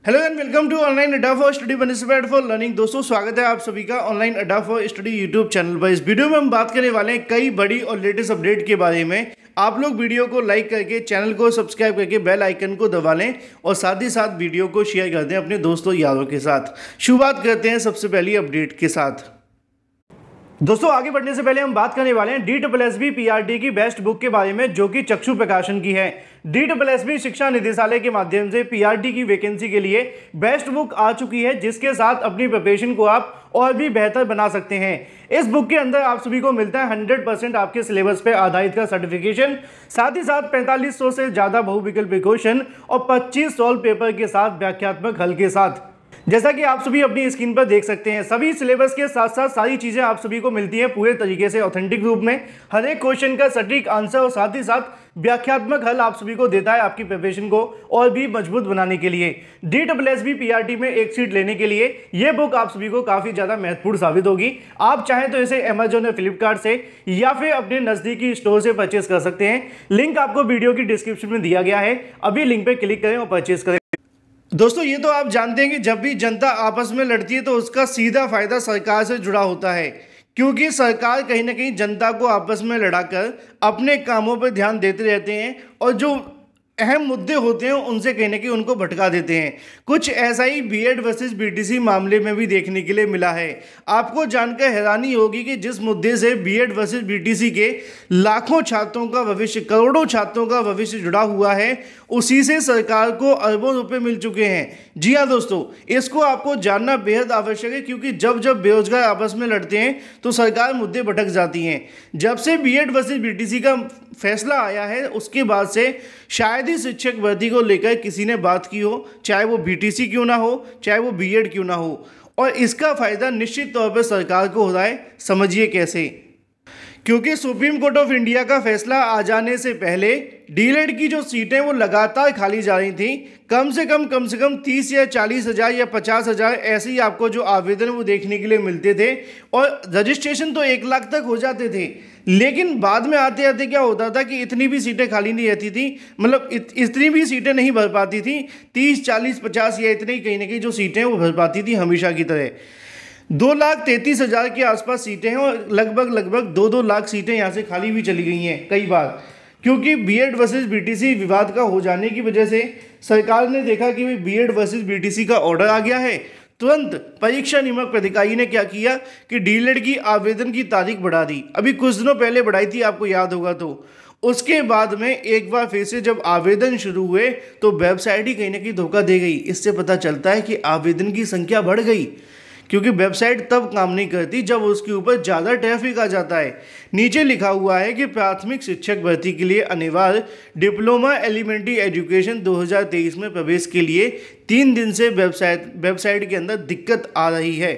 Hello and welcome to online Adda for study benefit for learning. दोस्तों स्वागत है आप सभी का online Adda for study YouTube channel पर। इस वीडियो में हम बात करने वाले हैं कई बड़ी और लेटेस्ट अपडेट के बारे में। आप लोग वीडियो को लाइक करके चैनल को सब्सक्राइब करके बेल आइकन को दबा लें और साथ ही साथ वीडियो को शेयर कर दें अपने दोस्तों यारों के साथ। शुरुआत करते हैं सबसे पहली अपडेट के साथ। दोस्तों आगे बढ़ने से पहले हम बात करने वाले हैं DSSB PRT की बेस्ट बुक के बारे में, जो कि चक्षु प्रकाशन की है। DSSB शिक्षा निदेशालय के माध्यम से PRT की वैकेंसी के लिए बेस्ट बुक आ चुकी है, जिसके साथ अपनी प्रिपरेशन को आप और भी बेहतर बना सकते हैं। इस बुक के अंदर आप सभी को मिलता है 100% आपके सिलेबस पे आधारित का सर्टिफिकेशन, साथ ही साथ 4500 से ज़्यादा बहुविकल्पी क्वेश्चन और 25 सॉल्व पेपर के साथ व्याख्यात्मक हल के साथ। जैसा कि आप सभी अपनी स्क्रीन पर देख सकते हैं, सभी सिलेबस के साथ साथ सारी चीजें आप सभी को मिलती हैं पूरे तरीके से ऑथेंटिक रूप में। हर एक क्वेश्चन का सटीक आंसर और साथ ही साथ व्याख्यात्मक हल आप सभी को देता है आपकी प्रिपरेशन को और भी मजबूत बनाने के लिए। DSSB PRT में एक सीट लेने के लिए यह बुक आप सभी को काफी ज्यादा महत्वपूर्ण साबित होगी। आप चाहें तो इसे Amazon या फ्लिपकार्ट से या फिर अपने नजदीकी स्टोर से परचेस कर सकते हैं। लिंक आपको वीडियो की डिस्क्रिप्शन में दिया गया है, अभी लिंक पे क्लिक करें और परचेस करें। दोस्तों ये तो आप जानते हैं कि जब भी जनता आपस में लड़ती है तो उसका सीधा फायदा सरकार से जुड़ा होता है, क्योंकि सरकार कहीं ना कहीं जनता को आपस में लड़ाकर अपने कामों पर ध्यान देते रहते हैं और जो अहम मुद्दे होते हैं उनसे कहीं ना कहीं उनको भटका देते हैं। कुछ ऐसा ही बीएड वर्सेस बीटीसी मामले में भी देखने के लिए मिला है। आपको जानकर हैरानी होगी कि जिस मुद्दे से बीएड वर्सेस बीटीसी के लाखों छात्रों का भविष्य, करोड़ों छात्रों का भविष्य जुड़ा हुआ है, उसी से सरकार को अरबों रुपए मिल चुके हैं। जी हाँ दोस्तों, इसको आपको जानना बेहद आवश्यक है, क्योंकि जब जब बेरोजगार आपस में लड़ते हैं तो सरकार मुद्दे भटक जाती हैं। जब से बीएड वर्सेस बीटीसी का फैसला आया है उसके बाद से शायद ही शिक्षक भर्ती को लेकर किसी ने बात की हो, चाहे वो बीटीसी क्यों ना हो, चाहे वो बीएड क्यों ना हो। और इसका फायदा निश्चित तौर पर सरकार को हो रहा है। समझिए कैसे। क्योंकि सुप्रीम कोर्ट ऑफ इंडिया का फैसला आ जाने से पहले डीएलएड की जो सीटें वो लगातार खाली जा रही थी। कम से कम 30 या 40 हज़ार या 50 हज़ार ऐसे ही आपको जो आवेदन वो देखने के लिए मिलते थे और रजिस्ट्रेशन तो 1 लाख तक हो जाते थे। लेकिन बाद में आते आते क्या होता था कि इतनी भी सीटें खाली नहीं रहती थी, मतलब इतनी भी सीटें नहीं भर पाती थी। 30, 40, 50 या इतने ही कहीं ना कहीं जो सीटें वो भर पाती थी हमेशा की तरह। 2,33,000 के आसपास सीटें हैं और लगभग 2-2 लाख सीटें यहाँ से खाली भी चली गई हैं कई बार, क्योंकि बीएड वर्सेस बीटीसी विवाद का हो जाने की वजह से सरकार ने देखा कि बीएड वर्सेस बीटीसी का ऑर्डर आ गया है। तुरंत परीक्षा नियामक प्राधिकारी ने क्या किया कि डीएलएड की आवेदन की तारीख बढ़ा दी। अभी कुछ दिनों पहले बढ़ाई थी, आपको याद होगा। तो उसके बाद में एक बार फिर से जब आवेदन शुरू हुए तो वेबसाइट ही कहीं ना कहीं धोखा दे गई। इससे पता चलता है कि आवेदन की संख्या बढ़ गई, क्योंकि वेबसाइट तब काम नहीं करती जब उसके ऊपर ज़्यादा ट्रैफिक आ जाता है। नीचे लिखा हुआ है कि प्राथमिक शिक्षक भर्ती के लिए अनिवार्य डिप्लोमा एलिमेंट्री एजुकेशन 2023 में प्रवेश के लिए 3 दिन से वेबसाइट के अंदर दिक्कत आ रही है।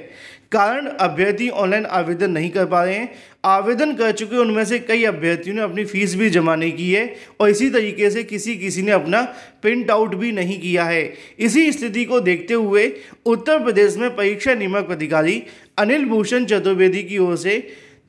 कारण अभ्यर्थी ऑनलाइन आवेदन नहीं कर पा रहे हैं। आवेदन कर चुके उनमें से कई अभ्यर्थियों ने अपनी फीस भी जमा नहीं की है और इसी तरीके से किसी ने अपना प्रिंट आउट भी नहीं किया है। इसी स्थिति को देखते हुए उत्तर प्रदेश में परीक्षा नियामक अधिकारी अनिल भूषण चतुर्वेदी की ओर से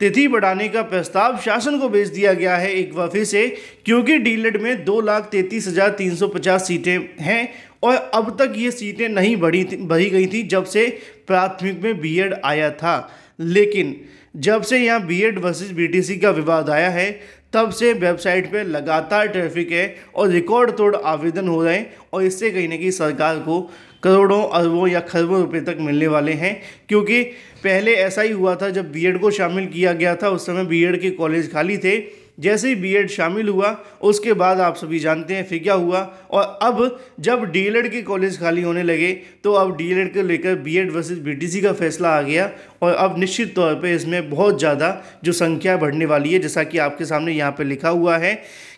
तिथि बढ़ाने का प्रस्ताव शासन को भेज दिया गया है एक बार फिर से, क्योंकि डीएलएड में 2,33,350 सीटें हैं और अब तक ये सीटें नहीं बढ़ी गई थी जब से प्राथमिक में बीएड आया था। लेकिन जब से यहाँ बीएड वर्सेस बीटीसी का विवाद आया है तब से वेबसाइट पे लगातार ट्रैफिक है और रिकॉर्ड तोड़ आवेदन हो रहे हैं और इससे कहीं ना कहीं सरकार को करोड़ों अरबों या खरबों रुपए तक मिलने वाले हैं। क्योंकि पहले ऐसा ही हुआ था, जब बीएड को शामिल किया गया था उस समय बीएड के कॉलेज खाली थे। जैसे ही बीएड शामिल हुआ उसके बाद आप सभी जानते हैं फिर क्या हुआ, और अब जब डीएलएड के कॉलेज खाली होने लगे तो अब डीएलएड को लेकर बीएड वर्सेस बीटीसी का फैसला आ गया और अब निश्चित तौर पे इसमें बहुत ज़्यादा जो संख्या बढ़ने वाली है। जैसा कि आपके सामने यहाँ पे लिखा हुआ है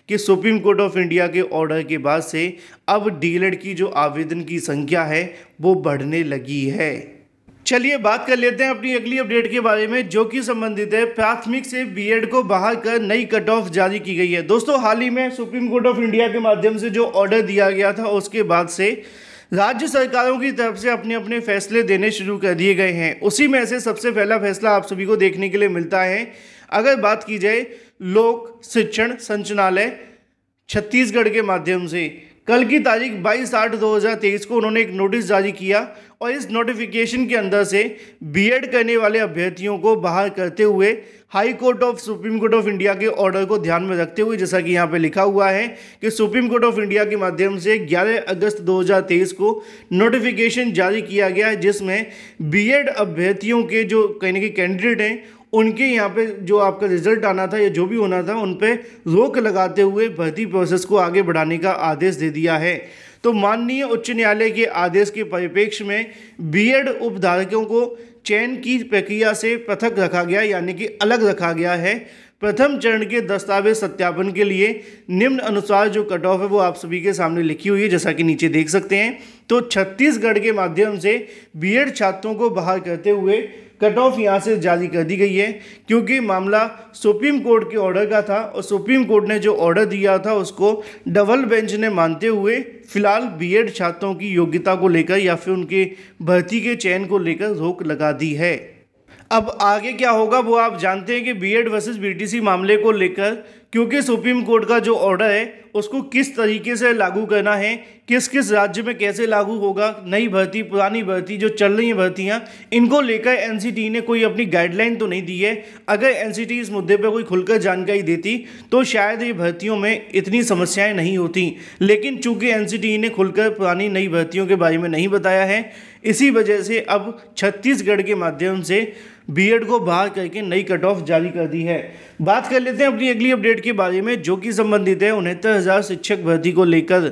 कि सुप्रीम कोर्ट ऑफ इंडिया के ऑर्डर के बाद से अब डीएलएड की जो आवेदन की संख्या है वो बढ़ने लगी है। चलिए बात कर लेते हैं अपनी अगली अपडेट के बारे में, जो कि संबंधित है प्राथमिक से बीएड को बाहर कर नई कट ऑफ जारी की गई है। दोस्तों हाल ही में सुप्रीम कोर्ट ऑफ इंडिया के माध्यम से जो ऑर्डर दिया गया था उसके बाद से राज्य सरकारों की तरफ से अपने अपने फैसले देने शुरू कर दिए गए हैं। उसी में से सबसे पहला फैसला आप सभी को देखने के लिए मिलता है। अगर बात की जाए लोक शिक्षण संचालनालय छत्तीसगढ़ के माध्यम से कल की तारीख 22/8/2023 को उन्होंने एक नोटिस जारी किया और इस नोटिफिकेशन के अंदर से बीएड करने वाले अभ्यर्थियों को बाहर करते हुए high court of supreme court of India के ऑर्डर को ध्यान में रखते हुए, जैसा कि यहाँ पे लिखा हुआ है कि सुप्रीम कोर्ट ऑफ इंडिया के माध्यम से 11 अगस्त 2023 को नोटिफिकेशन जारी किया गया, जिसमें बीएड अभ्यर्थियों के जो कहने के कैंडिडेट हैं उनके यहाँ पे जो आपका रिजल्ट आना था या जो भी होना था उन पे रोक लगाते हुए भर्ती प्रोसेस को आगे बढ़ाने का आदेश दे दिया है। तो माननीय उच्च न्यायालय के आदेश के परिप्रेक्ष्य में बीएड उपधारकों को चयन की प्रक्रिया से पृथक रखा गया, यानी कि अलग रखा गया है। प्रथम चरण के दस्तावेज सत्यापन के लिए निम्न अनुसार जो कट ऑफ है वो आप सभी के सामने लिखी हुई है, जैसा कि नीचे देख सकते हैं। तो छत्तीसगढ़ के माध्यम से बीएड छात्रों को बाहर करते हुए कट ऑफ यहाँ से जारी कर दी गई है, क्योंकि मामला सुप्रीम कोर्ट के ऑर्डर का था और सुप्रीम कोर्ट ने जो ऑर्डर दिया था उसको डबल बेंच ने मानते हुए फिलहाल बीएड छात्रों की योग्यता को लेकर या फिर उनके भर्ती के चयन को लेकर रोक लगा दी है। अब आगे क्या होगा वो आप जानते हैं कि बीएड वर्सेस बीटीसी मामले को लेकर, क्योंकि सुप्रीम कोर्ट का जो ऑर्डर है उसको किस तरीके से लागू करना है, किस किस राज्य में कैसे लागू होगा, नई भर्ती पुरानी भर्ती जो चल रही हैं भर्तियां, इनको लेकर एनसीटी ने कोई अपनी गाइडलाइन तो नहीं दी है। अगर एनसीटी इस मुद्दे पर कोई खुलकर जानकारी देती तो शायद ये भर्तियों में इतनी समस्याएं नहीं होती, लेकिन चूंकि एनसीटी ने खुलकर पुरानी नई भर्तियों के बारे में नहीं बताया है, इसी वजह से अब छत्तीसगढ़ के माध्यम से बीएड को बाहर करके नई कट ऑफ जारी कर दी है। बात कर लेते हैं अपनी अगली अपडेट के बारे में, जो कि संबंधित है 69,000 शिक्षक भर्ती को लेकर।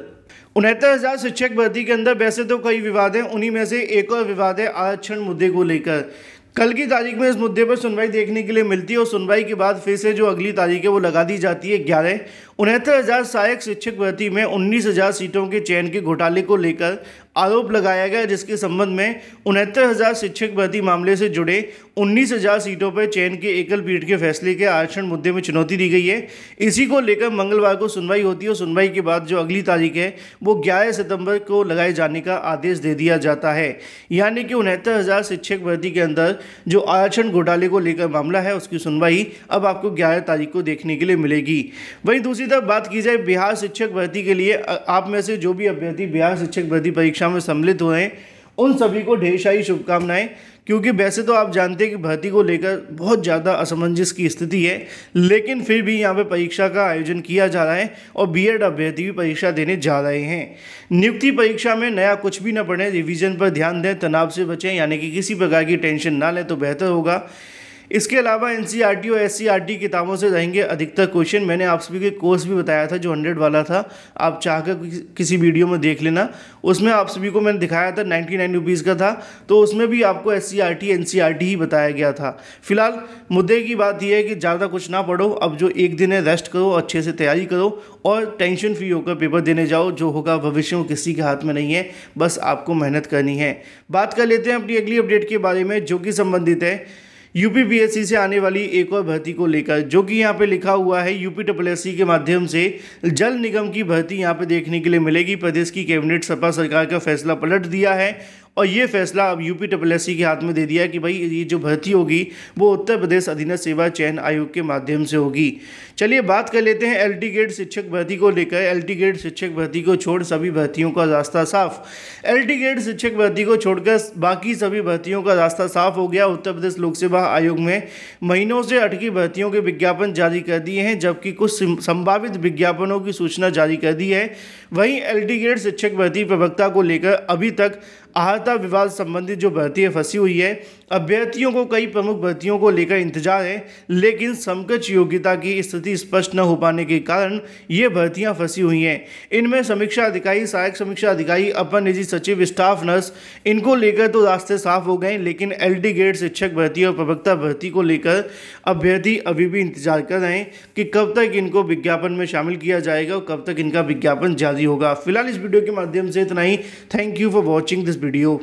69,000 शिक्षक भर्ती के अंदर वैसे तो कई विवाद हैं, उन्हीं में से एक और विवाद है आरक्षण मुद्दे को लेकर। कल की तारीख में इस मुद्दे पर सुनवाई देखने के लिए मिलती है और सुनवाई के बाद फिर से जो अगली तारीख है वो लगा दी जाती है 11। 69,000 सहायक शिक्षक भर्ती में 19,000 सीटों के चयन के घोटाले को लेकर आरोप लगाया गया, जिसके संबंध में 69,000 शिक्षक भर्ती मामले से जुड़े 19,000 सीटों पर चयन के एकल पीठ के फैसले के आरक्षण मुद्दे में चुनौती दी गई है। इसी को लेकर मंगलवार को सुनवाई होती है और सुनवाई के बाद जो अगली तारीख है वो 11 सितंबर को लगाए जाने का आदेश दे दिया जाता है। यानी कि 69,000 शिक्षक भर्ती के अंदर जो आरक्षण घोटाले को लेकर मामला है उसकी सुनवाई अब आपको 11 तारीख को देखने के लिए मिलेगी। वहीं दूसरी तरफ बात की जाए बिहार शिक्षक भर्ती के लिए, आप में से जो भी अभ्यर्थी बिहार शिक्षक भर्ती परीक्षा में सम्मिलित हुए हैं उन सभी को ढेर सारी शुभकामनाएं, क्योंकि वैसे तो आप जानते हैं कि भर्ती को लेकर बहुत ज़्यादा असमंजस की स्थिति है, लेकिन फिर भी यहाँ पे परीक्षा का आयोजन किया जा रहा है और बीएड अभ्यर्थी भी परीक्षा देने जा रहे हैं। नियुक्ति परीक्षा में नया कुछ भी न पढ़ें, रिवीजन पर ध्यान दें, तनाव से बचें, यानी कि किसी प्रकार की टेंशन ना लें तो बेहतर होगा। इसके अलावा एनसीईआरटी और एससीईआरटी किताबों से रहेंगे अधिकतर क्वेश्चन। मैंने आप सभी के कोर्स भी बताया था जो 100 वाला था, आप चाहकर किसी वीडियो में देख लेना, उसमें आप सभी को मैंने दिखाया था 99 रुपीज़ का था, तो उसमें भी आपको एससीईआरटी एनसीईआरटी ही बताया गया था। फिलहाल मुद्दे की बात यह है कि ज़्यादा कुछ ना पढ़ो, अब जो एक दिन है रेस्ट करो, अच्छे से तैयारी करो और टेंशन फ्री होकर पेपर देने जाओ। जो होगा भविष्य में किसी के हाथ में नहीं है, बस आपको मेहनत करनी है। बात कर लेते हैं अपनी अगली अपडेट के बारे में, जो कि संबंधित है यूपीपीएससी से आने वाली एक और भर्ती को लेकर, जो कि यहाँ पे लिखा हुआ है यूपीएससी के माध्यम से जल निगम की भर्ती यहाँ पे देखने के लिए मिलेगी। प्रदेश की कैबिनेट सपा सरकार का फैसला पलट दिया है और ये फैसला अब यूपीएससी के हाथ में दे दिया है कि भाई ये जो भर्ती होगी वो उत्तर प्रदेश अधीनस्थ सेवा चयन आयोग के माध्यम से होगी। चलिए बात कर लेते हैं एलटी ग्रेड शिक्षक भर्ती को लेकर। एलटी ग्रेड शिक्षक भर्ती को छोड़ सभी भर्तियों का रास्ता साफ। एलटी ग्रेड शिक्षक भर्ती को छोड़कर बाकी सभी भर्तियों का रास्ता साफ हो गया। उत्तर प्रदेश लोक सेवा आयोग में महीनों से अटकी भर्तियों के विज्ञापन जारी कर दिए हैं, जबकि कुछ संभावित विज्ञापनों की सूचना जारी कर दी है। वहीं एलटी ग्रेड शिक्षक भर्ती प्रवक्ता को लेकर अभी तक आहता विवाद संबंधित जो भर्ती फंसी हुई है। अभ्यर्थियों को कई प्रमुख भर्तियों को लेकर इंतजार है, लेकिन समकक्ष योग्यता की स्थिति स्पष्ट न हो पाने के कारण ये भर्तियां फंसी हुई हैं। इनमें समीक्षा अधिकारी, सहायक समीक्षा अधिकारी, अपर निजी सचिव, स्टाफ नर्स, इनको लेकर तो रास्ते साफ हो गए, लेकिन एलटी ग्रेड शिक्षक भर्ती और प्रवक्ता भर्ती को लेकर अभ्यर्थी अभी भी इंतजार कर रहे हैं कि कब तक इनको विज्ञापन में शामिल किया जाएगा और कब तक इनका विज्ञापन जारी होगा। फिलहाल इस वीडियो के माध्यम से इतना ही। Thank you for watching this video.